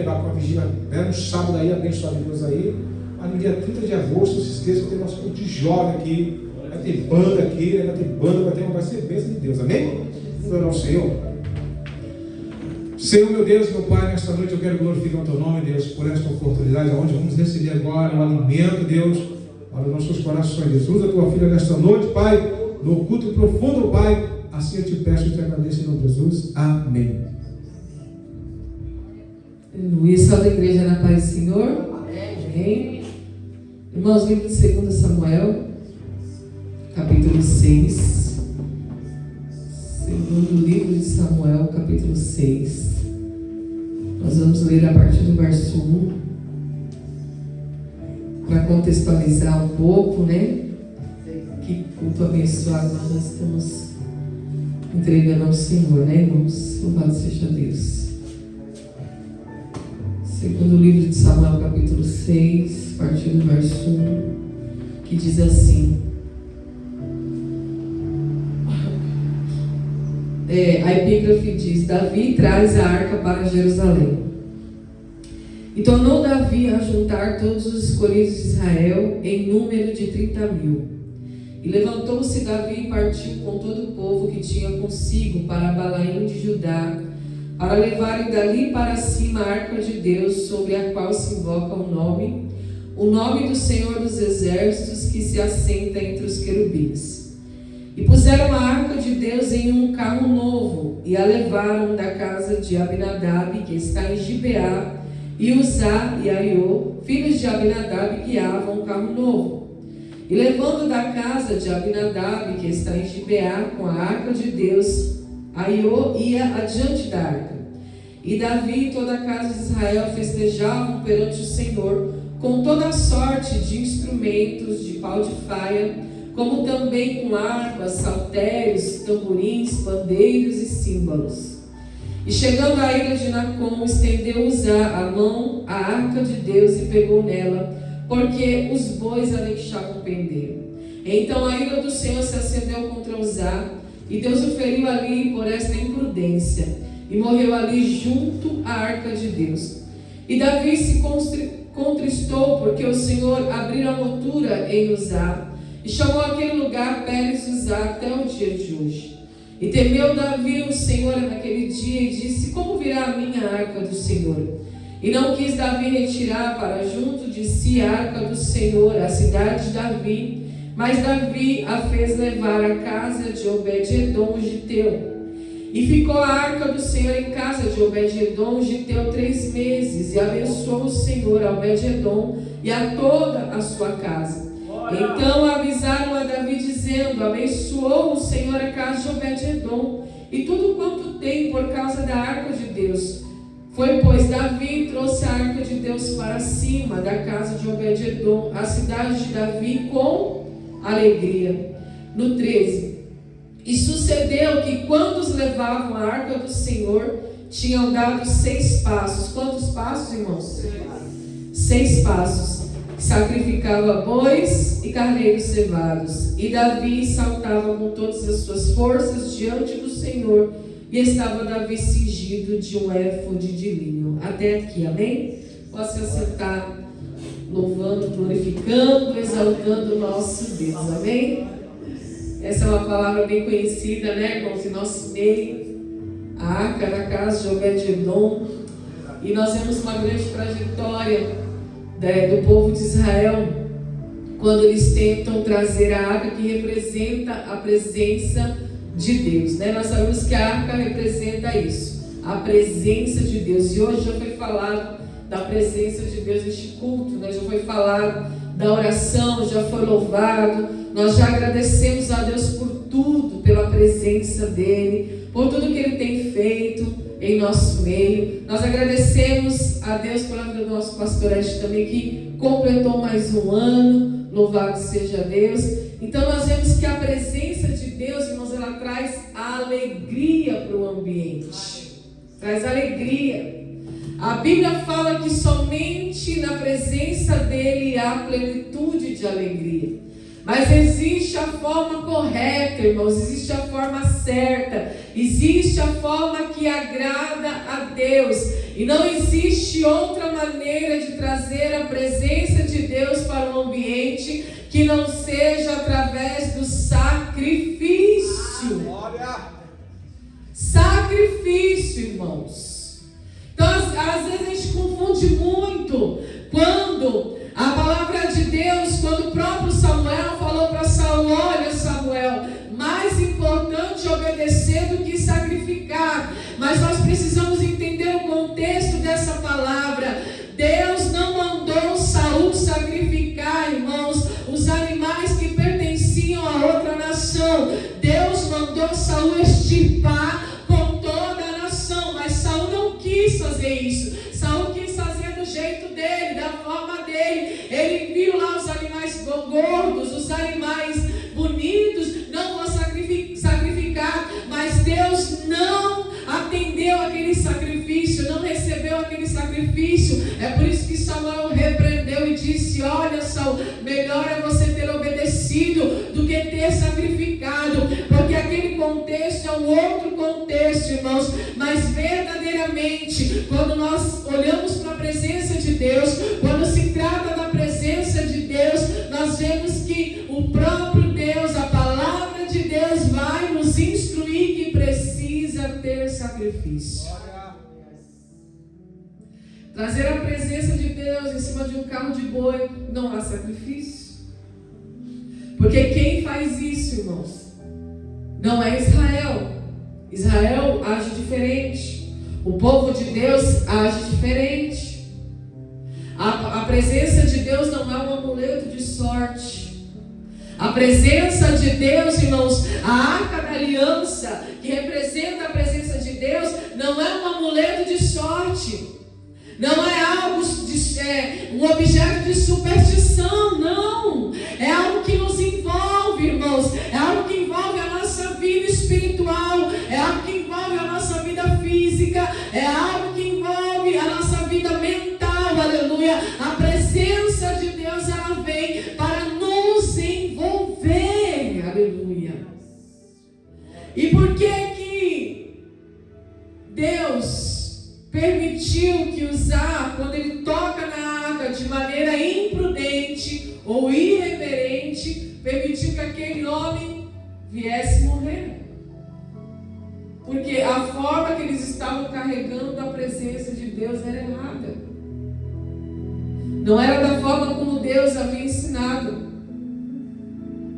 Lá com a vigília, né, no sábado aí, abençoado de Deus aí. Mas no dia 30 de agosto, não se esqueça que tem nosso culto de jovem aqui. Vai ter banda aqui, vai ter banda, vai ser bênção de Deus, amém? Adoramos ao Senhor. Senhor, meu Deus, meu Pai, nesta noite eu quero glorificar o Teu nome, Deus, por esta oportunidade, onde vamos receber agora o alimento, Deus, para os nossos corações. Deus, usa a Tua filha nesta noite, Pai, no culto profundo, Pai. Assim eu te peço e te agradeço em nome de Jesus. Amém. Aleluia. Salve a igreja na paz do Senhor. Amém. Irmãos, livro de 2 Samuel, capítulo 6. Segundo livro de Samuel, capítulo 6. Nós vamos ler a partir do verso 1. Para contextualizar um pouco, né? Que culto abençoado nós estamos entregando ao Senhor, né, irmãos? Louvado seja Deus. Segundo livro de Samuel, capítulo 6, a partir do verso 1, que diz assim: a epígrafe diz: Davi traz a arca para Jerusalém. E tornou Davi a juntar todos os escolhidos de Israel em número de 30.000. E levantou-se Davi e partiu com todo o povo que tinha consigo para Balaim de Judá, para levarem dali para cima a arca de Deus, sobre a qual se invoca o nome do Senhor dos Exércitos, que se assenta entre os querubins. E puseram a arca de Deus em um carro novo, e a levaram da casa de Abinadab, que está em Gibeá, e Uzá e Aiô, filhos de Abinadab, guiavam o carro novo. E levando da casa de Abinadab, que está em Gibeá, com a arca de Deus, Aiô ia adiante da arca. E Davi e toda a casa de Israel festejavam perante o Senhor, com toda a sorte de instrumentos de pau de faia, como também com harpas, saltérios, tamborins, pandeiros e símbolos. E chegando à ilha de Nacon, estendeu Uzá a mão à arca de Deus e pegou nela, porque os bois a deixavam pender. Então a ira do Senhor se acendeu contra Uzá, e Deus o feriu ali por esta imprudência, e morreu ali junto à arca de Deus. E Davi se contristou, porque o Senhor abriu a motura em Uzá, e chamou aquele lugar Pérez Uzá até o dia de hoje. E temeu Davi o Senhor naquele dia, e disse: como virá a minha arca do Senhor? E não quis Davi retirar para junto de si a arca do Senhor, a cidade de Davi, mas Davi a fez levar à casa de Obed-edom o giteu. E ficou a arca do Senhor em casa de Obed-edom o giteu 3 meses, e abençoou o Senhor a Obed-edom e a toda a sua casa. Então avisaram a Davi, dizendo: abençoou o Senhor a casa de Obed-edom e tudo quanto tem por causa da arca de Deus. Foi, pois, Davi e trouxe a arca de Deus para cima da casa de Obed-edom, a cidade de Davi, com alegria. No 13. E sucedeu que quando os levavam a arca do Senhor, tinham dado 6 passos. Quantos passos, irmãos? 6 passos. Sacrificava bois e carneiros cevados. E Davi saltava com todas as suas forças diante do Senhor. E estava Davi cingido de um éfode de linho. Até aqui, amém? Posso se assentar, louvando, glorificando, exaltando o nosso Deus, amém? Essa é uma palavra bem conhecida, né, irmãos, em nosso meio. A arca na casa de Obed-edom. E nós vemos uma grande trajetória do povo de Israel, quando eles tentam trazer a arca que representa a presença de Deus, né? Nós sabemos que a arca representa isso, a presença de Deus. E hoje já foi falado da presença de Deus neste culto, né? Já foi falado da oração, já foi louvado. Nós já agradecemos a Deus por tudo, pela presença dEle, por tudo que Ele tem feito em nosso meio. Nós agradecemos a Deus pela vida do nosso pastor Ed também, que completou mais um ano. Louvado seja Deus. Então nós vemos que a presença de Deus, irmãos, ela traz alegria para o ambiente. Traz alegria. A Bíblia fala que somente na presença dele há plenitude de alegria. Mas existe a forma correta, irmãos, existe a forma certa, existe a forma que agrada a Deus. E não existe outra maneira de trazer a presença de Deus para o ambiente que não seja através do sacrifício. Sacrifício, irmãos. Então, às vezes a gente confunde muito quando a palavra de Deus, quando o próprio Samuel falou para Saul: olha, Samuel, mais importante obedecer do que sacrificar. Mas nós precisamos entender o contexto dessa palavra. Deus não mandou Saul sacrificar, irmãos, os animais que pertenciam a outra nação. Deus mandou Saul extirpar com toda a nação, mas Saul não quis fazer isso. Saul quis fazer do jeito dele, da forma dele. Ele viu lá os animais gordos, os animais bonitos, não vou sacrificar, mas Deus não atendeu aquele sacrifício, não recebeu aquele sacrifício. É por isso que Samuel repreendeu e disse: olha, Saul, melhor é você ter obedecido do que ter sacrificado, porque aquele contexto é um outro contexto, irmãos. Mas verdadeiramente, quando nós olhamos para a presença de Deus, quando se trata da presença de Deus, nós vemos que o próprio Deus, a palavra de Deus, vai nos instruir que precisa ter sacrifício. Trazer a presença de Deus em cima de um carro de boi não há sacrifício. Porque quem faz isso, irmãos, não é Israel. Israel age diferente. O povo de Deus age diferente. A presença de Deus não é um amuleto de sorte. A presença de Deus, irmãos, a arca da aliança, que representa a presença de Deus, não é um amuleto de sorte. Não é algo um objeto de superstição, não. É algo que nos envolve, irmãos. É algo que envolve a nossa vida espiritual. É algo que envolve a nossa vida física. É algo que envolve a nossa vida mental, aleluia. A presença de Deus, ela vem para nos envolver, aleluia. E por que Deus permitiu que Uzá, quando ele toca na arca de maneira imprudente ou irreverente, permitiu que aquele homem viesse morrer? Porque a forma que eles estavam carregando a presença de Deus era errada. Não era da forma como Deus havia ensinado.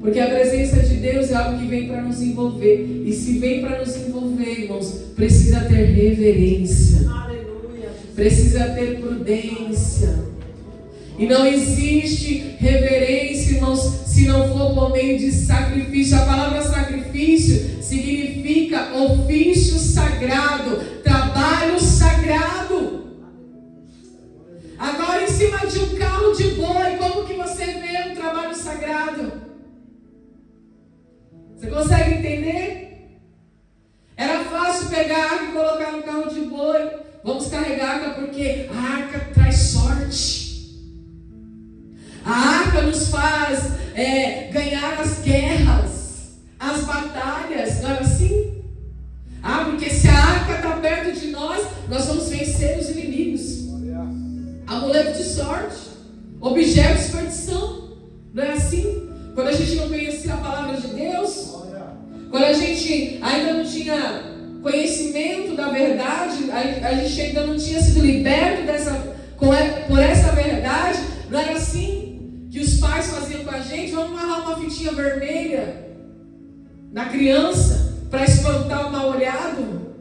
Porque a presença de Deus é algo que vem para nos envolver. E se vem para nos envolver, irmãos, precisa ter reverência. Aleluia. Precisa ter prudência. E não existe reverência, irmãos, se não for por meio de sacrifício. A palavra sacrifício significa ofício sagrado, trabalho sagrado. Agora, em cima de um carro de boi, como que você vê um trabalho sagrado? Você consegue entender? Era fácil pegar a arca e colocar no carro de boi. Vamos carregar a arca porque a arca traz sorte. A arca nos faz ganhar as guerras, as batalhas. Não é assim? Porque se a arca está perto de nós, nós vamos vencer os inimigos. Amuleto de sorte, objeto de perdição. Não é assim? Quando a gente não conhecia a palavra de Deus, quando a gente ainda não tinha conhecimento da verdade, a gente ainda não tinha sido liberto por essa verdade, não era assim que os pais faziam com a gente? Vamos amarrar uma fitinha vermelha na criança para espantar o mal-olhado.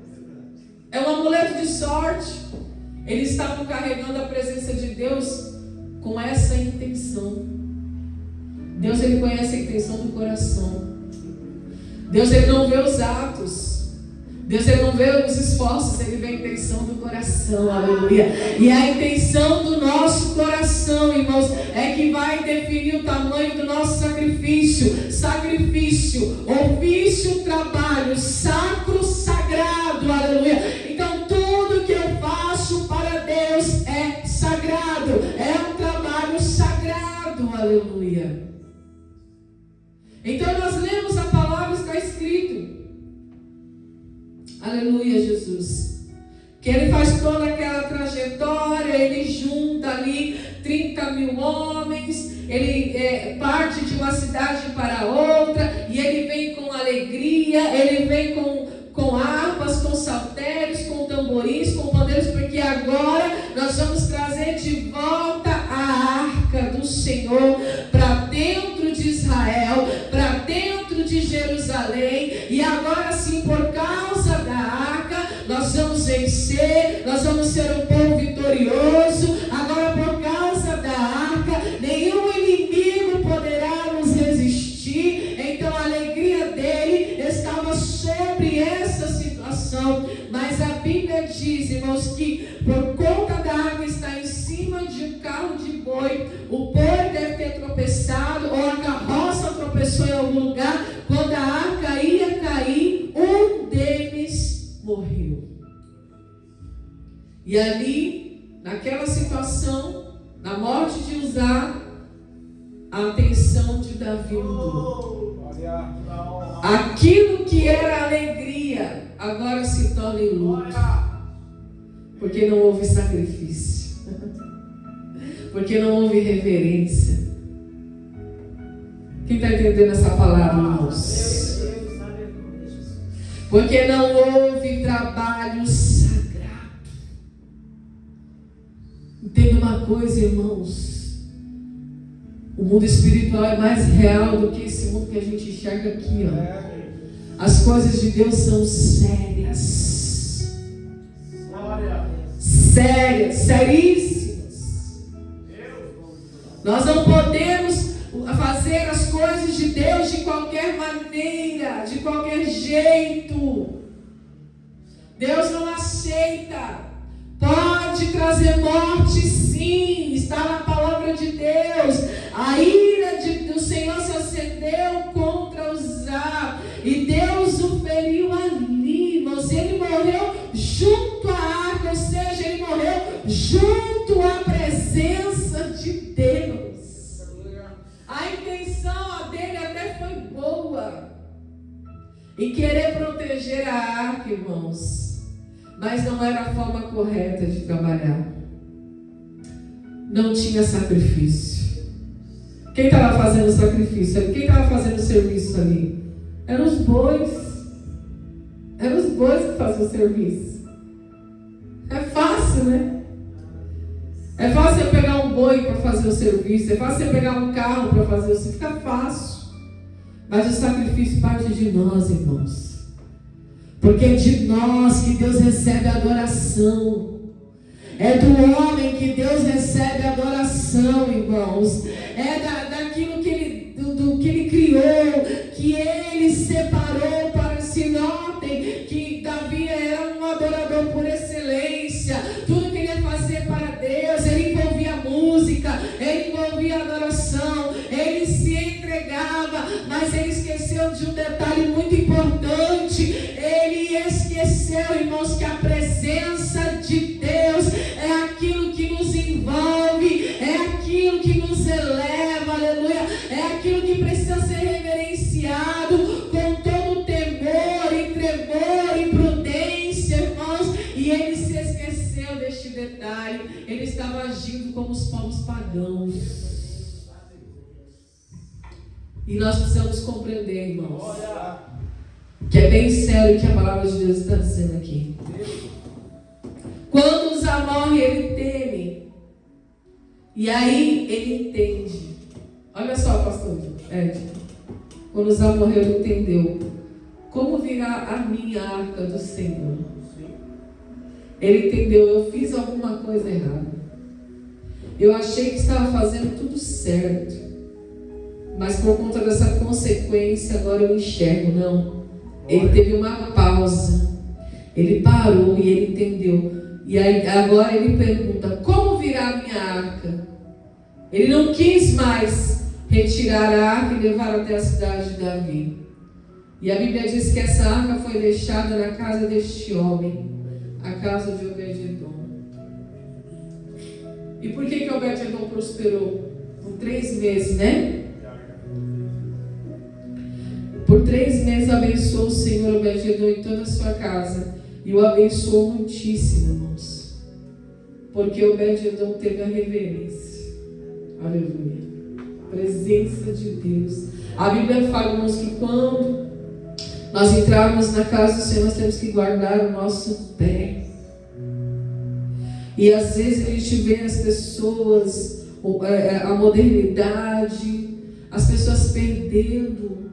É um amuleto de sorte. Eles estavam carregando a presença de Deus com essa intenção. Deus, ele conhece a intenção do coração. Deus, ele não vê os atos. Deus, ele não vê os esforços, ele vê a intenção do coração, aleluia. E a intenção do nosso coração, irmãos, é que vai definir o tamanho do nosso sacrifício. Sacrifício, ofício, trabalho, sacro, sagrado, aleluia. Então, tudo que eu faço para Deus é sagrado, é um trabalho sagrado, aleluia. Então nós lemos a palavra, está escrito, aleluia, Jesus, que ele faz toda aquela trajetória, ele junta ali 30 mil homens, ele parte de uma cidade para outra, e ele vem com alegria, ele vem com harpas, com saltérios, com tamborins, com pandeiros, porque agora nós vamos trazer de volta a arca do Senhor para dentro de Israel, para dentro de Jerusalém, e agora sim, por causa da arca, nós vamos vencer, nós vamos ser um povo vitorioso. Agora, por causa da arca, nenhum inimigo poderá nos resistir. Então a alegria dele estava sobre essa situação. Mas a Bíblia diz, irmãos, que por conta da arca estar em cima de um carro de boi, o boi deve ter tropeçado, ou a carroça tropeçou em algum lugar. Quando a arca ia cair, um deles morreu. E ali, naquela situação, na morte de Uzá, a atenção de Davi mudou. Aquilo que era alegria, agora se torna em luto. Porque não houve sacrifício. Porque não houve reverência. Quem está entendendo essa palavra, irmãos? Porque não houve trabalho sagrado. Entenda uma coisa, irmãos. O mundo espiritual é mais real do que esse mundo que a gente enxerga aqui, ó. As coisas de Deus são sérias. Sérias, seríssimas. Nós não podemos fazer as coisas de Deus de qualquer maneira, de qualquer jeito. Deus não aceita. Pode trazer morte, sim, está na palavra de Deus. A ira do Senhor se acendeu contra Uzá, e Deus o feriu ali, irmãos. Ele morreu junto à arca, ou seja, ele morreu junto à presença de Deus. A intenção dele até foi boa, em querer proteger a arca, irmãos. Mas não era a forma correta de trabalhar. Não tinha sacrifício. Quem estava fazendo o sacrifício ali? Quem estava fazendo o serviço ali? Eram os bois. Eram os bois que faziam o serviço. É fácil, né? É fácil você pegar um boi para fazer o serviço. É fácil você pegar um carro para fazer o serviço. Fica fácil. Mas o sacrifício parte de nós, irmãos. Porque é de nós que Deus recebe a adoração. É do homem que Deus recebe a adoração, irmãos. É daquilo que ele criou, que ele separou para se notem que Davi era um adorador por excelência. Tudo que ele ia fazer para Deus, ele envolvia música, ele envolvia adoração, ele se entregava, mas ele esqueceu de um detalhe muito importante. Ele esqueceu, irmãos, que a presença de Deus é aquilo que nos envolve, é aquilo que nos eleva, aleluia, é aquilo que precisa ser reverenciado com todo temor e tremor e prudência, irmãos. E ele se esqueceu deste detalhe. Ele estava agindo como os povos pagãos. E nós precisamos compreender, irmãos, que é bem sério o que a palavra de Deus está dizendo aqui. Quando Uzá morre, ele teme. E aí ele entende. Olha só, pastor Ed. Quando Uzá morreu, ele entendeu. Como virá a minha arca do Senhor? Ele entendeu, eu fiz alguma coisa errada. Eu achei que estava fazendo tudo certo. Mas por conta dessa consequência, agora eu enxergo, não. Ele teve uma pausa. Ele parou e ele entendeu. E aí, agora ele pergunta, como virá a minha arca? Ele não quis mais retirar a arca e levar até a cidade de Davi. E a Bíblia diz que essa arca foi deixada na casa deste homem, a casa de Obed-edom. E por que Obed-edom prosperou? Por 3 meses, né? Por 3 meses abençoou o Senhor Obed-edom em toda a sua casa. E o abençoou muitíssimo, irmãos. Porque Obed-edom teve a reverência. Aleluia. Presença de Deus. A Bíblia fala, irmãos, que quando nós entrarmos na casa do Senhor, nós temos que guardar o nosso pé. E às vezes a gente vê as pessoas, a modernidade, as pessoas perdendo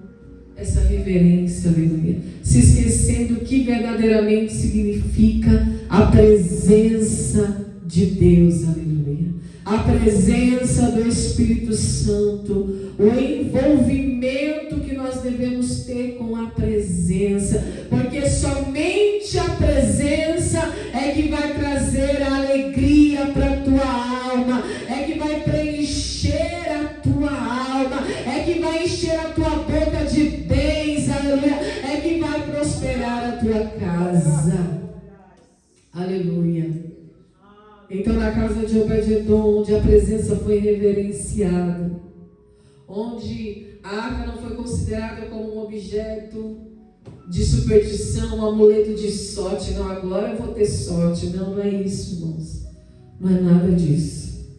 essa reverência, aleluia, se esquecendo o que verdadeiramente significa a presença de Deus, aleluia, a presença do Espírito Santo, o envolvimento que nós devemos ter com a presença, porque somente a presença é que vai trazer a alegria para a tua alma, é que vai preencher a tua alma, é que vai encher a tua boca de bens, aleluia, é que vai prosperar a tua casa, aleluia. Então, na casa de Obed-edom, onde a presença foi reverenciada, onde a arca não foi considerada como um objeto de superstição, um amuleto de sorte, não, agora eu vou ter sorte, não é isso, irmãos, não é nada disso.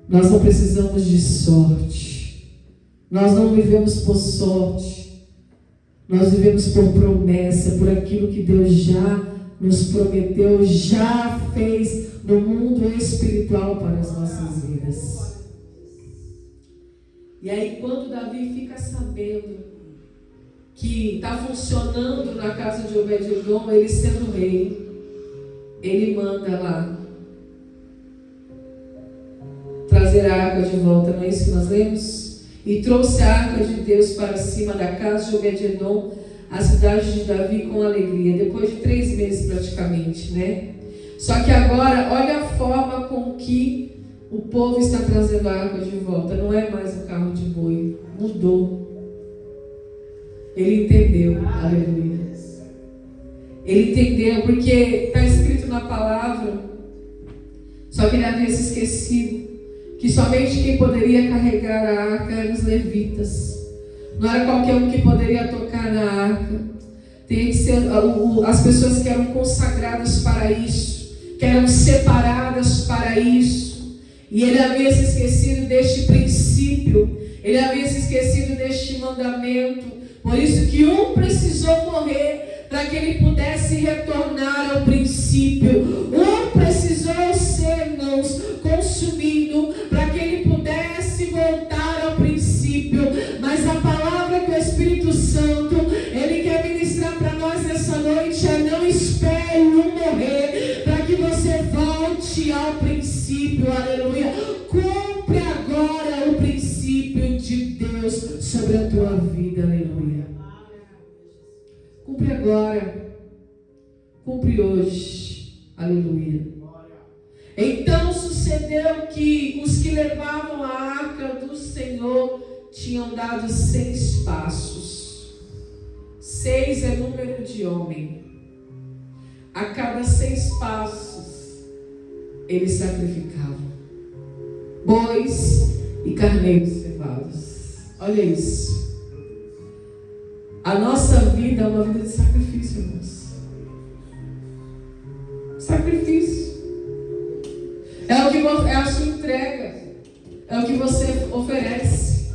Nós não precisamos de sorte, nós não vivemos por sorte, nós vivemos por promessa, por aquilo que Deus já nos prometeu, já fez no mundo espiritual para as nossas vidas. E aí, quando Davi fica sabendo que está funcionando na casa de Obed-edom, ele sendo rei, ele manda lá trazer a arca de volta, não é isso que nós lemos? E trouxe a arca de Deus para cima da casa de Obed-edom, a cidade de Davi, com alegria, depois de 3 meses praticamente, né? Só que agora, olha a forma com que o povo está trazendo a arca de volta. Não é mais um carro de boi, mudou. Ele entendeu, aleluia. Ele entendeu, porque está escrito na palavra, só que ele havia se esquecido que somente quem poderia carregar a arca eram os levitas. Não era qualquer um que poderia tocar na arca. Tem que ser as pessoas que eram consagradas para isso, que eram separadas para isso. E ele havia se esquecido deste princípio, ele havia se esquecido deste mandamento. Por isso que um precisou morrer para que ele pudesse retornar ao princípio. Um precisou ser, irmãos, consumido para que ele pudesse voltar ao princípio. Mas a palavra que o Espírito Santo, ele quer ministrar para nós nessa noite é: não espere um morrer para que você volte ao princípio, aleluia. Cumpre agora o princípio de Deus sobre a tua vida, aleluia. Cumpre agora, cumpre hoje, aleluia. Então sucedeu que os que levavam a arca do Senhor tinham dado 6 passos. 6 é número de homem. A cada 6 passos eles sacrificavam bois e carneiros cevados. Olha isso. A nossa vida é uma vida de sacrifício, irmãos. Sacrifício. É a sua entrega. É o que você oferece.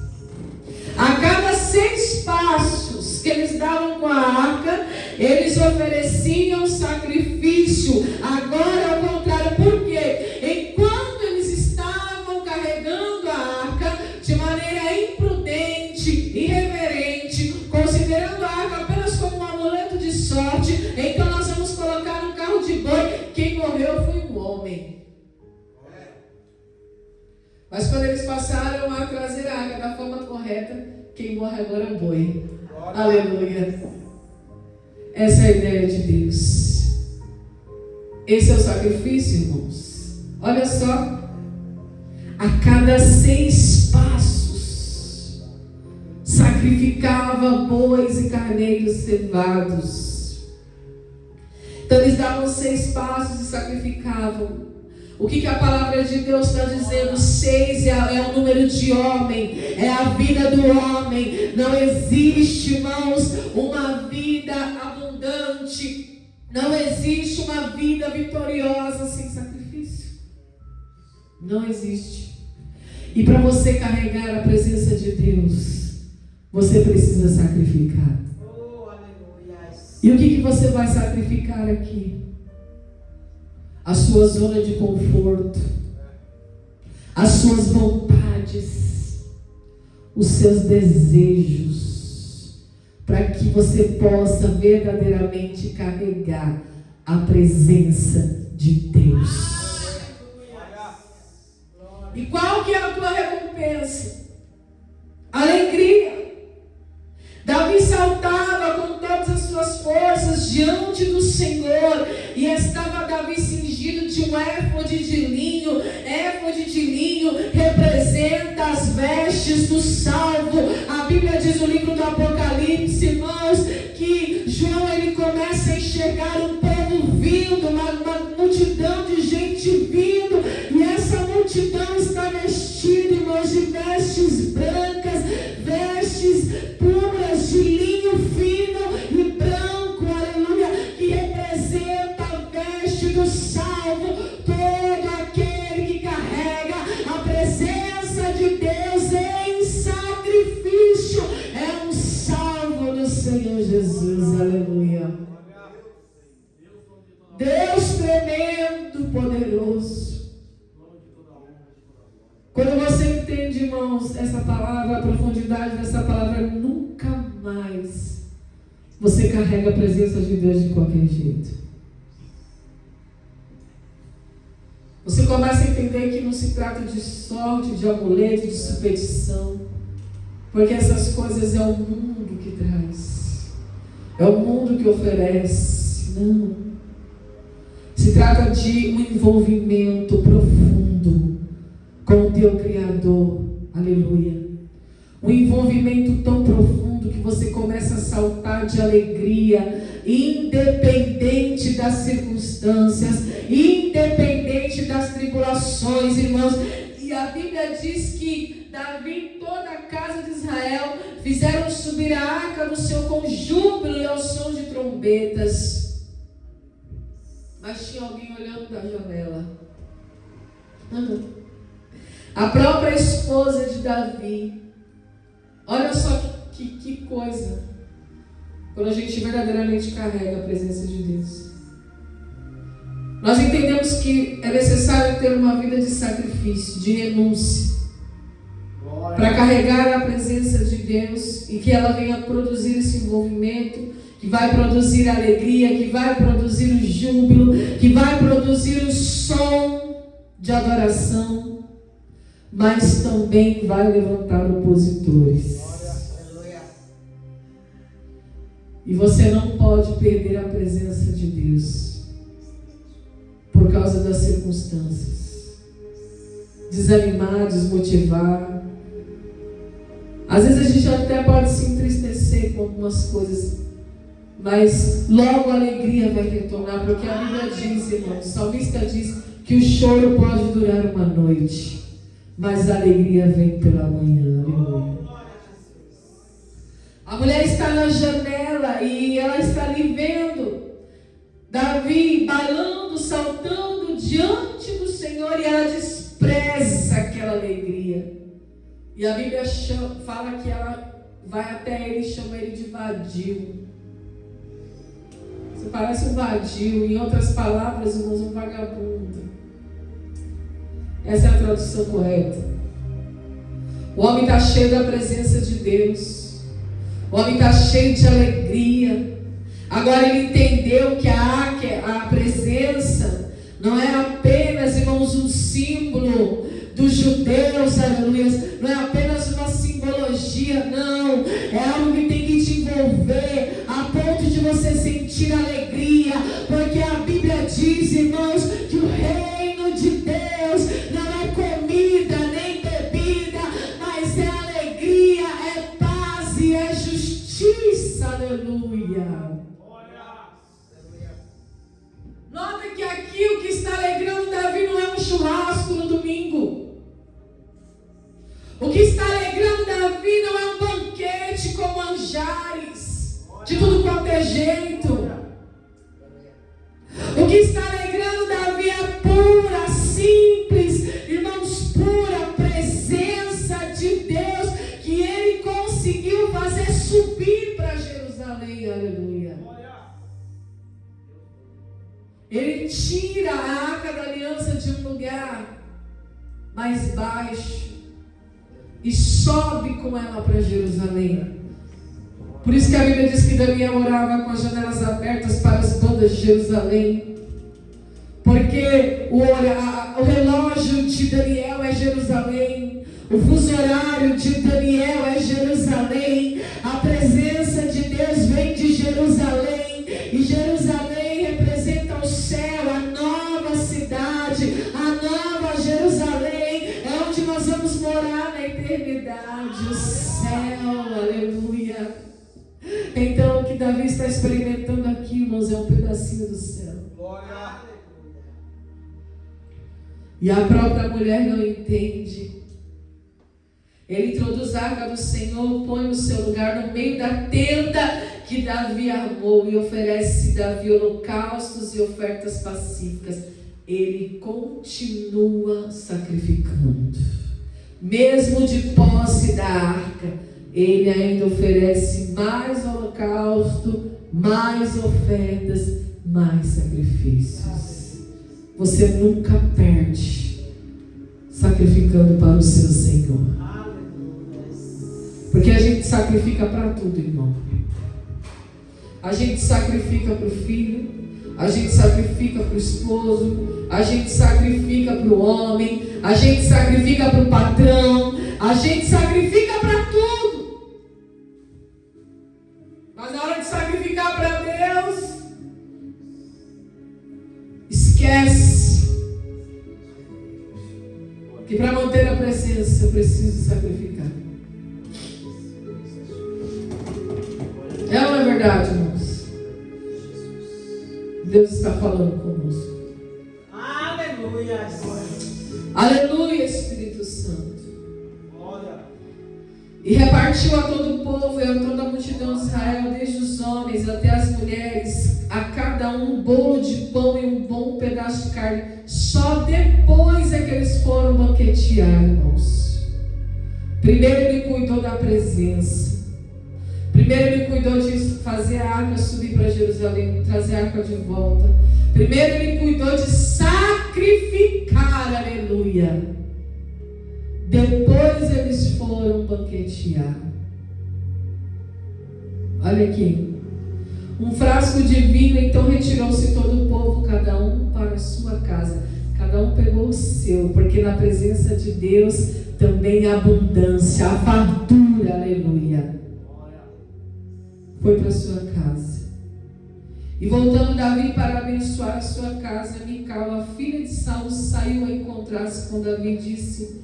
A cada 6 passos que eles davam com a arca, eles ofereciam sacrifício. Agora, ao contrário, por quê? Enquanto eles estavam carregando a arca de maneira imprudente, irreverente, considerando a arca apenas como um amuleto de sorte, então nós vamos colocar no carro de boi. Quem morreu foi um homem. Mas quando eles passaram a trazer a arca da forma correta, quem morre agora é o boi. Aleluia. Essa é a ideia de Deus. Esse é o sacrifício, irmãos. Olha só. A cada 6 passos, sacrificava bois e carneiros cevados. Então eles davam 6 passos e sacrificavam. O que a palavra de Deus está dizendo? 6 é o número de homem, é a vida do homem. Não existe, irmãos, uma vida abundante Não existe uma vida vitoriosa sem sacrifício. Não existe. E para você carregar a presença de Deus, você precisa sacrificar. E o que você vai sacrificar aqui? A sua zona de conforto, as suas vontades, os seus desejos, para que você possa verdadeiramente carregar a presença de Deus. E qual que é a tua recompensa? Alegria. Davi saltava com todas as suas forças diante do Senhor, e estava Davi cingido de um éfode de linho. Éfode de linho representa as vestes do salvo. A Bíblia diz no livro do Apocalipse, irmãos, que João ele começa a enxergar um povo vindo, uma multidão de gente vindo, e essa multidão está vestida, irmãos, de vestes brancas, vestes puras de linho fino e branco, aleluia, que representa a veste do salvo. Todo aquele que carrega a presença de Deus em sacrifício é um salvo do Senhor Jesus, aleluia. Deus tremendo, poderoso. Quando você entende, irmãos, essa palavra, a profundidade dessa palavra, nunca mais você carrega a presença de Deus de qualquer jeito. Você começa a entender que não se trata de sorte, de amuleto, de superstição, porque essas coisas é o mundo que traz, é o mundo que oferece. Não. Se trata de um envolvimento profundo com o teu Criador, aleluia. Um envolvimento tão profundo que você começa a saltar de alegria, independente das circunstâncias, independente das tribulações, irmãos. E a Bíblia diz que Davi e toda a casa de Israel fizeram subir a arca do Senhor com júbilo e ao som de trombetas. Mas tinha alguém olhando da janela. A própria esposa de Davi. Olha só que coisa. Quando a gente verdadeiramente carrega a presença de Deus. Nós entendemos que é necessário ter uma vida de sacrifício, de renúncia, para carregar a presença de Deus e que ela venha produzir esse envolvimento, que vai produzir alegria, que vai produzir o júbilo, que vai produzir o som de adoração, mas também vai levantar opositores. E você não pode perder a presença de Deus por causa das circunstâncias. Desanimar, desmotivar. Às vezes a gente até pode se entristecer com algumas coisas, mas logo a alegria vai retornar, porque a Bíblia diz, irmão, o salmista diz que o choro pode durar uma noite, mas a alegria vem pela manhã. Aleluia. A mulher está na janela e ela está ali vendo Davi bailando, saltando diante do Senhor, e ela despreza aquela alegria. E a Bíblia fala que ela vai até ele e chama ele de vadio. Você parece um vadio, em outras palavras, irmãos, um vagabundo. Essa é a tradução correta. O homem está cheio da presença de Deus. O homem está cheio de alegria. Agora ele entendeu que a presença não é apenas, irmãos, um símbolo dos judeus, aleluia. Não é apenas uma simbologia, não. É algo que tem que te envolver a ponto de você sentir alegria. Porque a Bíblia diz, irmãos, que o reino de Deus não é comida nem bebida, mas é alegria, é paz e é justiça, aleluia. Nota que aqui o que está alegrando Davi não é um churrasco no domingo. O que está alegrando Davi não é um banquete com manjares de tudo quanto é jeito. que está alegrando Davi é pura, simples, irmãos, pura presença de Deus, que ele conseguiu fazer subir para Jerusalém. Aleluia. Ele tira a arca da aliança de um lugar mais baixo e sobe com ela para Jerusalém. Por isso que a Bíblia diz que Daniel orava com as janelas abertas para as bandas de Jerusalém. Porque o relógio de Daniel é Jerusalém. O fuso horário de Daniel é Jerusalém. A presença de Deus vem de Jerusalém. E Jerusalém representa o céu, a nova cidade, a nova Jerusalém. É onde nós vamos morar na eternidade. O céu, aleluia. Então o que Davi está experimentando aqui, irmãos, é um pedacinho do céu. Glória. E a própria mulher não entende. Ele introduz a arca do Senhor, põe no seu lugar no meio da tenda que Davi armou e oferece Davi holocaustos e ofertas pacíficas. Ele continua sacrificando. Mesmo de posse da arca, ele ainda oferece mais holocausto, mais ofertas, mais sacrifícios. Você nunca perde sacrificando para o seu Senhor. Porque a gente sacrifica para tudo, irmão. A gente sacrifica para o filho, a gente sacrifica para o esposo, a gente sacrifica para o homem, a gente sacrifica para o patrão, a gente sacrifica para tudo. Mas na hora de sacrificar para Deus, esquece que para manter a presença eu preciso sacrificar. É ou não é verdade, irmãos? Deus está falando conosco. Aleluia. Aleluia, Espírito Santo. E repartiu a todo o povo e a toda a multidão de Israel, desde os homens até as mulheres, a cada um bolo de pão e um bom pedaço de carne. Só depois é que eles foram banquetear, irmãos. Primeiro ele cuidou da presença. Primeiro ele cuidou de fazer a arca subir para Jerusalém, trazer a arca de volta. Primeiro ele cuidou de sacrificar, aleluia. Depois eles foram banquetear. Olha aqui. Um frasco de vinho, então retirou-se todo o povo, cada um para a sua casa. Cada um pegou o seu, porque na presença de Deus também há abundância, a fartura, aleluia. Foi para a sua casa. E voltando Davi para abençoar a sua casa, Mical, a filha de Saul, saiu a encontrar-se com Davi e disse: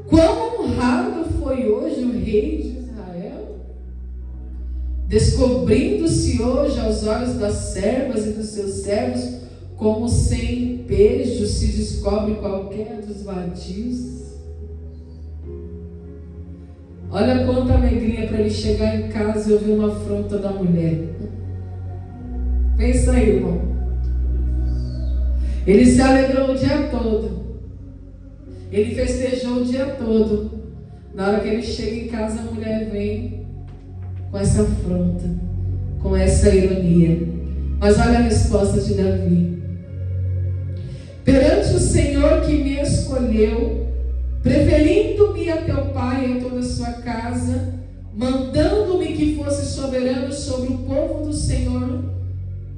quão honrado foi hoje o rei de Israel, descobrindo-se hoje aos olhos das servas e dos seus servos, como sem pejo se descobre qualquer dos vadios. Olha quanta alegria para ele chegar em casa e ouvir uma afronta da mulher. Pensa aí, irmão. Ele se alegrou o dia todo. Ele festejou o dia todo. Na hora que ele chega em casa, a mulher vem com essa afronta, com essa ironia. Mas olha a resposta de Davi: perante o Senhor que me escolheu, preferindo-me a teu pai e a toda a sua casa, mandando-me que fosse soberano sobre o povo do Senhor,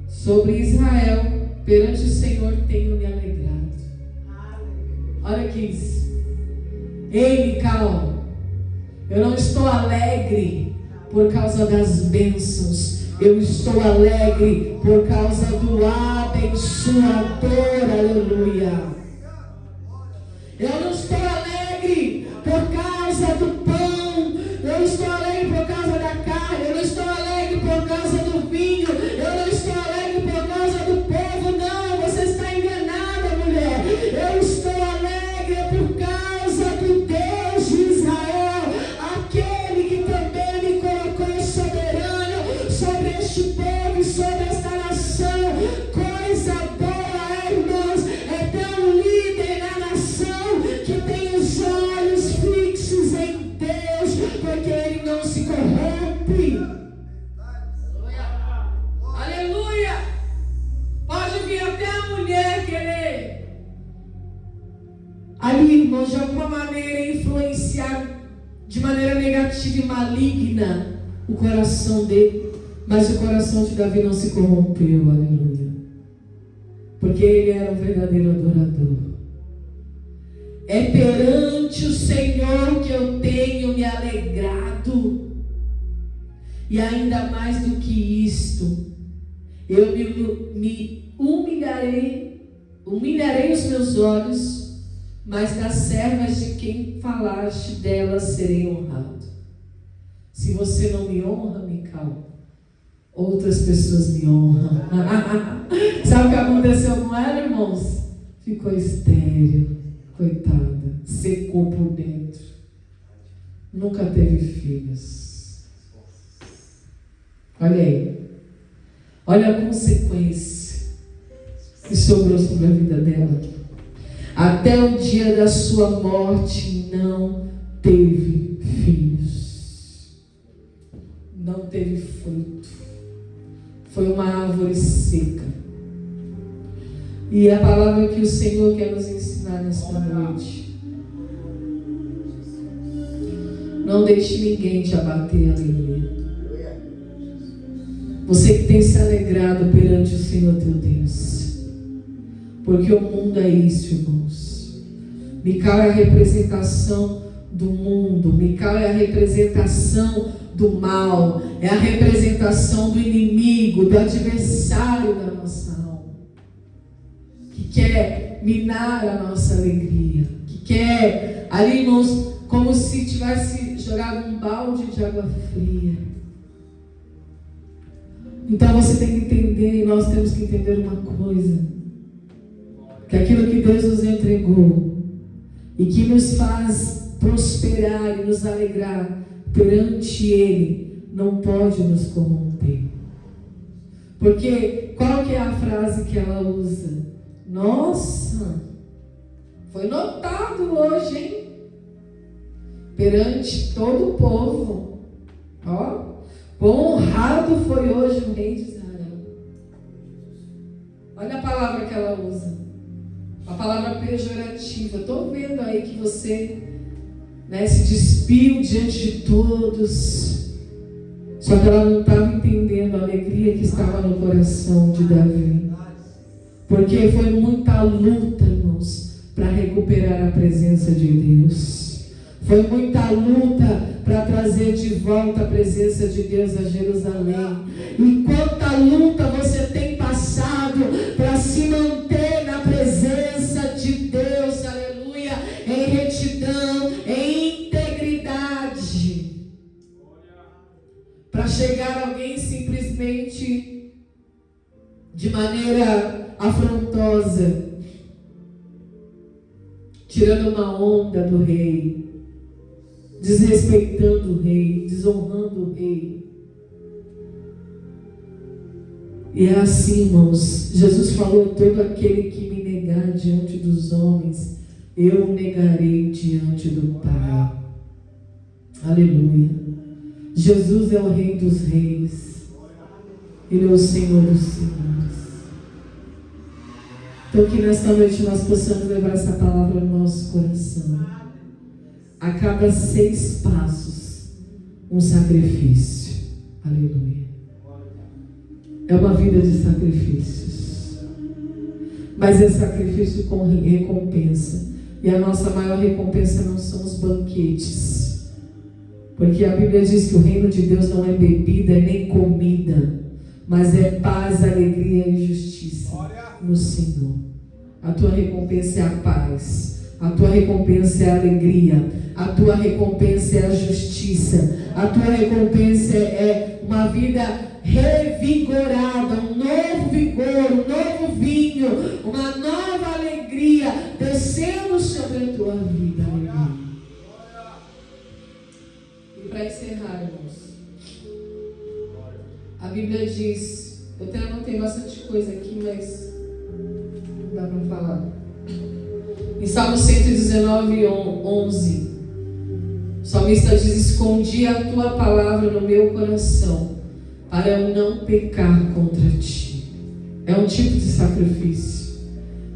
sobre Israel, perante o Senhor tenho me alegrado. Olha aqui isso. Ei, Mical, eu não estou alegre por causa das bênçãos, eu estou alegre por causa do abençoador, aleluia. Eu não estou alegre por causa do pão, eu não estou alegre por causa da carne, eu não estou alegre por causa do vinho, eu não estou alegre por causa do povo, não, você está enganada, mulher. Eu estou alegre por causa do Deus de Israel, aquele que também me colocou soberano sobre este povo e sobre esta nação. Coisa boa que tem os olhos fixos em Deus, porque Ele não se corrompe. Aleluia! Pode vir até a mulher querer ali, irmãos, de alguma maneira influenciar de maneira negativa e maligna o coração dele, mas o coração de Davi não se corrompeu, aleluia, porque ele era um verdadeiro adorador. É perante o Senhor que eu tenho me alegrado, e ainda mais do que isto, eu me humilharei os meus olhos, mas das servas de quem falaste, delas serei honrado. Se você não me honra, Mical, outras pessoas me honram. Sabe o que aconteceu com ela, irmãos? Ficou estéril, coitada, secou por dentro, nunca teve filhos. Olha aí, olha a consequência que sobrou sobre a vida dela. Até o dia da sua morte não teve filhos, não teve fruto, foi uma árvore seca. E a palavra que o Senhor quer nos ensinar nesta noite: não deixe ninguém te abater, aleluia. Você que tem se alegrado perante o Senhor teu Deus, porque o mundo é isso, irmãos. Mical é a representação do mundo. Mical é a representação do mal. É a representação do inimigo, do adversário da nossa alma, que quer minar a nossa alegria, que quer, ali, irmãos, como se tivesse jogado um balde de água fria. Então você tem que entender, e nós temos que entender uma coisa: que aquilo que Deus nos entregou e que nos faz prosperar e nos alegrar perante Ele não pode nos corromper. Porque qual que é a frase que ela usa? Nossa, foi notado hoje, hein? Perante todo o povo. Ó, quão honrado foi hoje o rei de Israel. Olha a palavra que ela usa. A palavra pejorativa. Estou vendo aí que você, se despiu diante de todos. Só que ela não estava entendendo a alegria que estava no coração de Davi. Porque foi muita luta, irmãos, para recuperar a presença de Deus. Foi muita luta para trazer de volta a presença de Deus a Jerusalém. E quanta luta você tem passado para se manter na presença de Deus, aleluia, em retidão, em integridade. Para chegar alguém simplesmente de maneira afrontosa, tirando uma onda do rei, desrespeitando o rei, desonrando o rei. E é assim, irmãos, Jesus falou: todo aquele que me negar diante dos homens, eu o negarei diante do Pai. Aleluia. Jesus é o Rei dos Reis, Ele é o Senhor dos Senhores. Então que nesta noite nós possamos levar essa palavra no nosso coração. A cada 6 passos, um sacrifício. Aleluia. É uma vida de sacrifícios. Mas é sacrifício com recompensa. E a nossa maior recompensa não são os banquetes. Porque a Bíblia diz que o reino de Deus não é bebida nem comida, mas é paz, alegria e justiça no Senhor. A tua recompensa é a paz. A tua recompensa é a alegria. A tua recompensa é a justiça. A tua recompensa é uma vida revigorada, um novo vigor, um novo vinho, uma nova alegria descendo sobre a tua vida. E para encerrar, irmãos, a Bíblia diz, eu até anotei bastante coisa aqui, mas não dá para falar. Em Salmo 119, 11, o salmista diz: escondi a tua palavra no meu coração, para eu não pecar contra ti. É um tipo de sacrifício.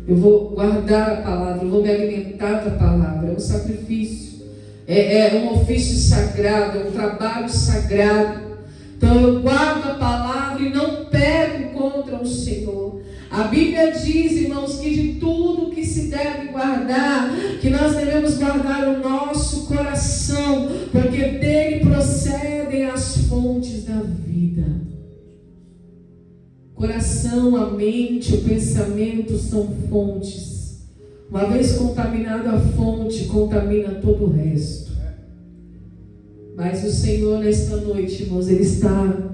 Eu vou guardar a palavra, eu vou me alimentar da palavra. É um sacrifício, é um ofício sagrado, é um trabalho sagrado. Então eu guardo a palavra e não peco contra o Senhor. A Bíblia diz, irmãos, que de tudo que se deve guardar, que nós devemos guardar o nosso coração, porque dele procedem as fontes da vida. Coração, a mente, o pensamento são fontes. Uma vez contaminada a fonte, contamina todo o resto. Mas o Senhor, nesta noite, irmãos, Ele está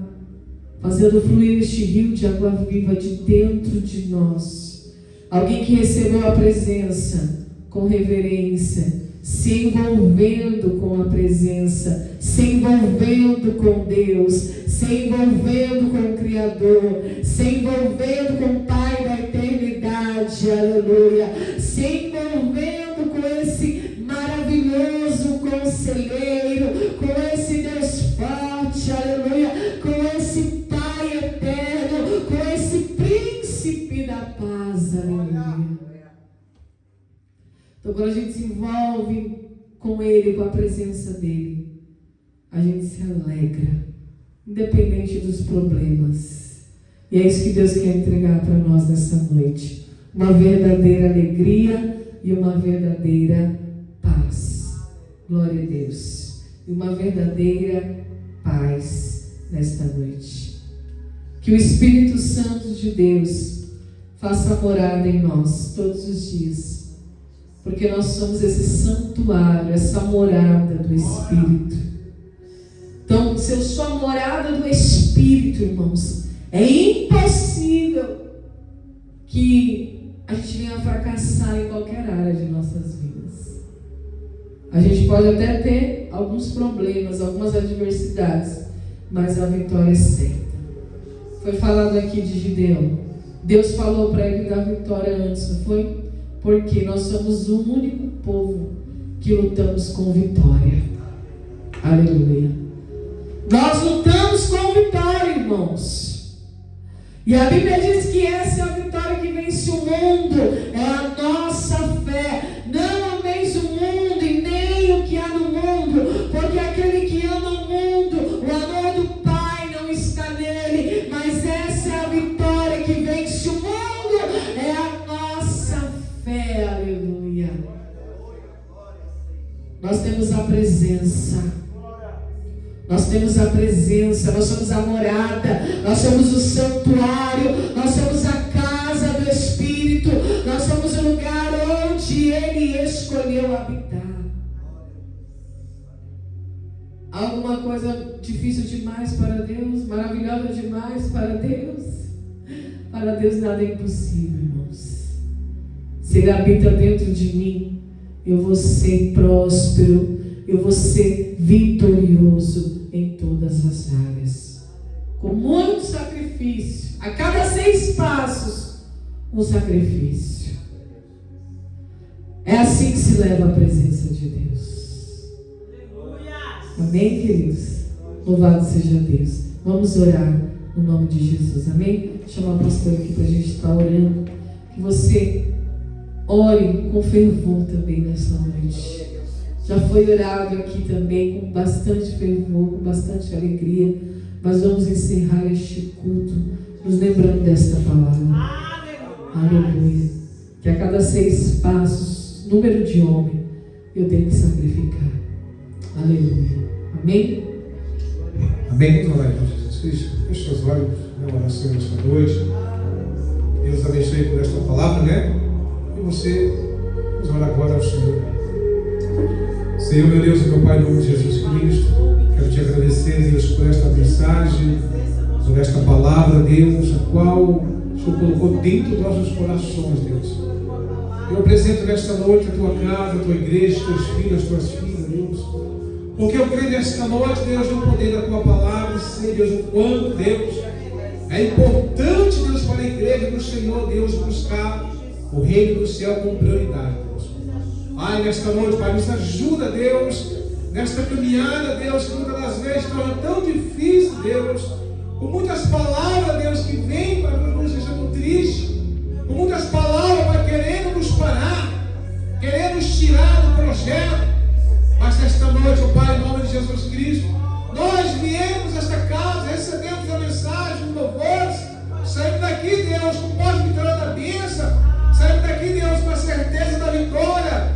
fazendo fluir este rio de água viva de dentro de nós. Alguém que recebeu a presença com reverência, se envolvendo com a presença, se envolvendo com Deus, se envolvendo com o Criador, se envolvendo com o Pai da eternidade, aleluia, se envolvendo com esse maravilhoso conselheiro, com esse Deus forte, aleluia, com esse Pai eterno, com esse príncipe da paz, aleluia. Então, quando a gente se envolve com Ele, com a presença dEle, a gente se alegra, independente dos problemas. E é isso que Deus quer entregar para nós nessa noite. Uma verdadeira alegria e uma verdadeira paz. Glória a Deus. E uma verdadeira paz nesta noite. Que o Espírito Santo de Deus faça morada em nós todos os dias. Porque nós somos esse santuário, essa morada do Espírito. Então, se eu sou a morada do Espírito, irmãos, é impossível que a gente venha a fracassar em qualquer área de nossas vidas. A gente pode até ter alguns problemas, algumas adversidades, mas a vitória é certa. Foi falado aqui de Gideão. Deus falou para ele da vitória antes, não foi? Porque nós somos o único povo que lutamos com vitória. Aleluia. Nós lutamos com vitória, irmãos. E a Bíblia diz que essa é a vitória que vence o mundo. É a nossa fé. Não ameis o mundo e nem o que há no mundo. Porque aquele que ama o mundo, o amor do Pai não está nele. Mas essa é a vitória que vence o mundo. É a nossa fé, aleluia. Nós temos a presença. Nós temos a presença, nós somos a morada, nós somos o santuário, nós somos a casa do Espírito, nós somos o lugar onde Ele escolheu habitar. Alguma coisa difícil demais para Deus, maravilhosa demais para Deus? Para Deus nada é impossível, irmãos. Se Ele habita dentro de mim, eu vou ser próspero, eu vou ser vitorioso em todas as áreas. Com muito sacrifício. A cada 6 passos, um sacrifício. É assim que se leva a presença de Deus. Amém, queridos? Louvado seja Deus. Vamos orar no nome de Jesus. Amém? Vou chamar o pastor aqui para a gente estar orando. Que você ore com fervor também nessa noite. Já foi orado aqui também com bastante fervor, com bastante alegria. Mas vamos encerrar este culto nos lembrando desta palavra. Aleluia. Que a cada 6 passos, número de homem, eu tenho que sacrificar. Aleluia. Amém? Amém. Vamos orar em Jesus Cristo. Feche seus olhos na oração nesta noite. Deus abençoe por esta palavra, né? E você, vamos orar agora ao Senhor. Senhor, meu Deus e meu Pai, em nome de Jesus Cristo, quero te agradecer, Deus, por esta mensagem, por esta palavra, Deus, a qual o Senhor colocou dentro dos nossos corações, Deus. Eu apresento nesta noite a tua casa, a tua igreja, os teus filhos, as tuas filhas, Deus. Porque eu creio nesta noite, Deus, no poder da tua palavra, e sei, Deus, o quanto, Deus, é importante, Deus, para a igreja do Senhor, Deus, buscar o reino do céu com prioridade, Deus. Pai, nesta noite, Pai, nos ajuda, Deus, nesta caminhada, Deus, que muitas das vezes torna tão difícil, Deus, com muitas palavras, Deus, que vêm para nos deixando tristes, com muitas palavras, Pai, querendo nos parar, querendo nos tirar do projeto. Mas nesta noite, ó Pai, em nome de Jesus Cristo, nós viemos a esta casa, recebemos a mensagem, os louvores, saímos daqui, Deus, com pós-vitória da bênção, saímos daqui, Deus, com a certeza da vitória,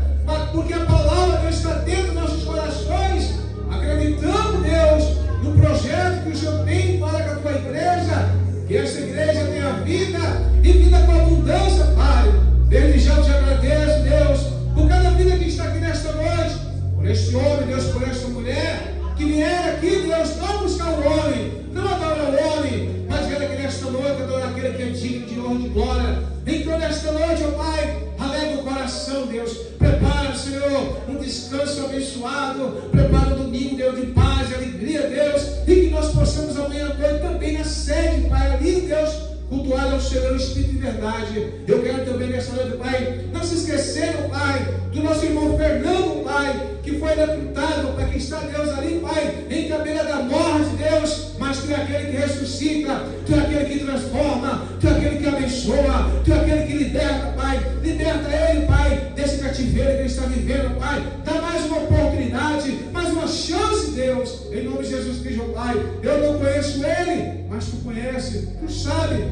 porque a palavra, Deus, está dentro dos nossos corações, acreditando, Deus, no projeto que o Senhor tem para com a tua igreja, que essa igreja tenha vida e vida com abundância, Pai. Desde já eu te agradeço, Deus, por cada vida que está aqui nesta noite, por este homem, Deus, por esta mulher, que vier aqui, Deus, não buscar o homem, não adorar o homem, mas vier aqui nesta noite adorar aquele que é digno de honra e de glória. Então, nesta noite, ó Pai, alegre o coração, Deus. Prepara, Senhor, um descanso abençoado. Prepara um domingo, Deus, de paz e alegria, Deus. E que nós possamos amanhã à noite também na sede, Pai, ali, Deus, cultuar ao Senhor, o Espírito de verdade. Eu quero também nessa noite, Pai, não se esquecendo, Pai, do nosso irmão Fernando, Pai, que foi deputado, Pai, que está, Deus, ali, Pai, em cabeça da morte, Deus, mas Tu é aquele que ressuscita, Tu é aquele que transforma, Tu é aquele que abençoa, Tu é aquele que liberta, Pai. Liberta ele, Pai, desse cativeiro que ele está vivendo, Pai. Dá mais uma oportunidade, mais uma chance, Deus, em nome de Jesus Cristo, Pai. Eu não conheço ele, mas Tu conhece, Tu sabe,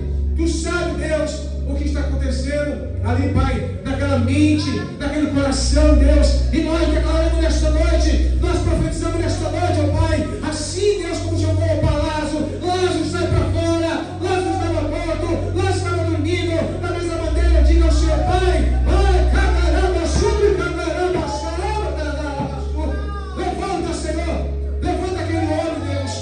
Deus, o que está acontecendo ali, Pai, naquela mente, naquele coração, Deus. E nós declaramos nesta noite, nós profetizamos nesta noite, ó Pai, assim, Deus, como jogou o palácio, Lázaro sai para fora, Lázaro estava morto, Lázaro estava dormindo, da mesma maneira eu digo ao Senhor, Pai, caramba, sube, caramba, levanta, Senhor, levanta aquele homem, Deus,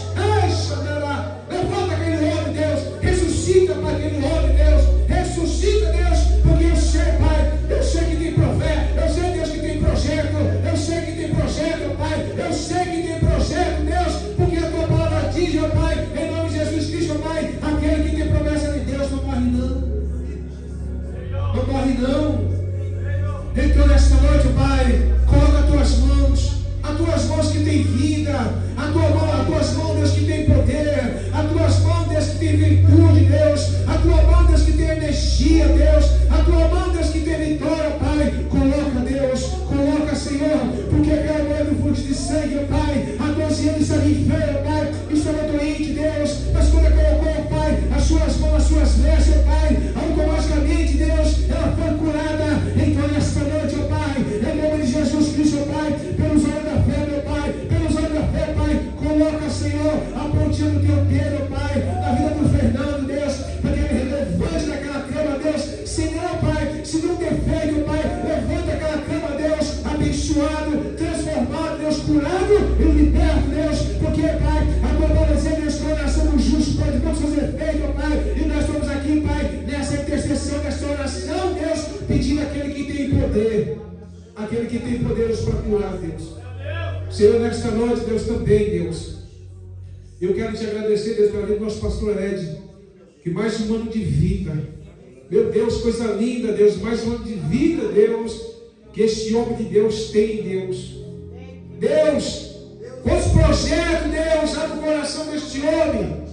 levanta aquele homem, Deus, ressuscita para aquele homem, Deus, ressuscita, Deus, porque eu sei, Pai, eu sei que tem profeta, eu sei, Deus, que tem projeto, eu sei que tem projeto, Pai, eu sei que tem projeto, Deus, porque a Tua palavra diz, ó Pai, em nome de Jesus Cristo, ó Pai, aquele que tem promessa de Deus não morre não, então nesta noite, Pai, coloca as tuas mãos que tem vida, as tuas mãos, Deus, que tem poder, as tuas mãos, Deus, que tem virtude, Deus, a tua mão, Deus, que tem energia, Deus, a tua mão, Deus, que tem vitória, Pai. Coloca, Deus, coloca, Senhor, porque aquela mulher do fluxo de sangue, Pai, há 12 anos estava enferma, Pai, estava doente, Deus, mas quando ela colocou, Pai, as suas mãos, as suas vestes, Pai, automaticamente, Deus, ela foi curada. Então nesta noite, ó Pai, em nome de Jesus Cristo, ó Pai, pelos olhos da fé, meu Pai, pelos olhos da fé, Pai, coloca, Senhor, a pontinha do Teu dedo, Pai, na vida do Fernando, Deus, para que ele levante daquela cama, Deus, se não, Pai, se não tem feito, Pai, levanta aquela cama, Deus, abençoado, transformado, Deus, curado e liberto, Deus, porque, Pai, a Tua palavra diz, Deus, que a oração do justo pode não fazer efeito, Pai, e nós estamos aqui, Pai, nessa intercessão, nessa oração, Deus, pedindo aquele que tem poder, Deus, para curar, Deus. Senhor, nesta noite, Deus, também, Deus, eu quero Te agradecer, Deus, pela vida do nosso pastor Ed, que mais um ano de vida, meu Deus, coisa linda, Deus, mais um ano de vida, Deus, que este homem de Deus tem, Deus. Deus, quantos projetos, Deus, há no coração deste homem,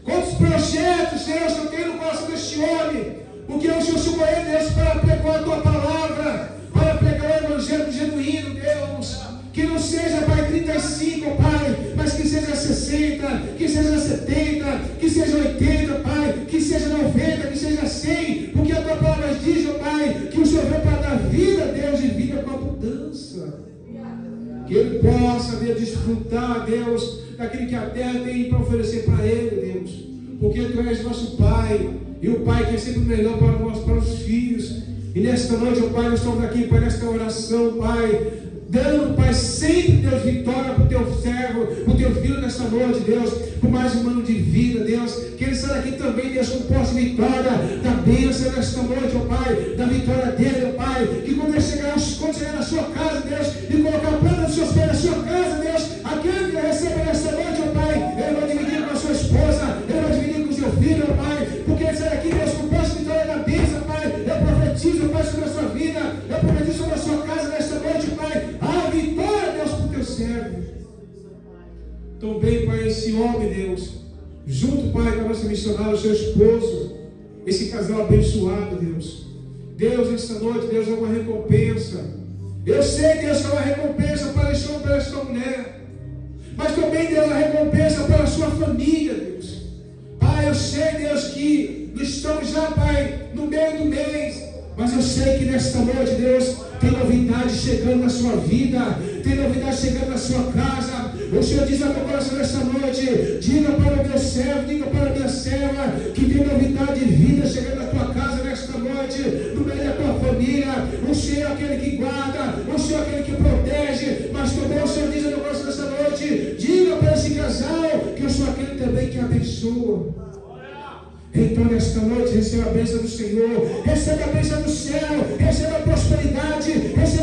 quantos projetos, Deus, eu tenho no coração deste homem, porque o Senhor chamou ele, Deus, para pregar a Tua palavra, para pregar o evangelho genuíno, Deus, que não seja, Pai, 35, Pai, mas que seja 60, que seja 70, que seja 80, Pai, que seja 90, que seja 100, porque a Tua palavra diz, ó Pai, que o Senhor veio para dar vida, Deus, e vida com abundância. Que ele possa, Deus, desfrutar, Deus, daquilo que a terra tem para oferecer para ele, Deus, porque Tu és nosso Pai, e o Pai que é sempre o melhor para nós, para os filhos. E nesta noite, ó Pai, nós estamos aqui, Pai, nesta oração, Pai, dando, Pai, sempre, Deus, vitória para o Teu servo, para o Teu filho nesta noite, Deus, por mais um ano de vida, Deus, que ele saia daqui também, Deus, com posse de vitória, da bênção nesta noite, ó Pai, da vitória dele, ó Pai, que quando ele chegar na sua casa, Deus, e colocar a planta dos seus pés na sua casa, Deus, aquele que ele recebe nesta noite, ó Pai, ele vai dividir com a sua esposa, ele vai dividir com o seu filho, ó Pai, porque ele sai daqui, Deus, com posse de vitória da bênção, Pai, eu profetizo, Pai, sobre a sua vida, eu profetizo sobre a sua casa nesta também, Pai, esse homem, Deus, junto, Pai, com a nossa missionária, o seu esposo, esse casal abençoado, Deus. Deus, esta noite, Deus, é uma recompensa. Eu sei, Deus, que é uma recompensa para esta mulher, mas também, Deus, a recompensa para a sua família, Deus. Pai, eu sei, Deus, que nós estamos já, Pai, no meio do mês, mas eu sei que nesta noite, Deus, tem novidade chegando na sua vida, tem novidade chegando na sua casa. O Senhor diz ao meu coração nesta noite: diga para o meu servo, diga para a minha serva, que tem novidade de vida chegando na tua casa nesta noite, no meio da tua família. O Senhor é aquele que guarda, o Senhor é aquele que protege, mas também o Senhor diz ao meu coração nesta noite: diga para esse casal que eu sou aquele também que abençoa. Então nesta noite receba a bênção do Senhor, receba a bênção do céu, receba a prosperidade, receba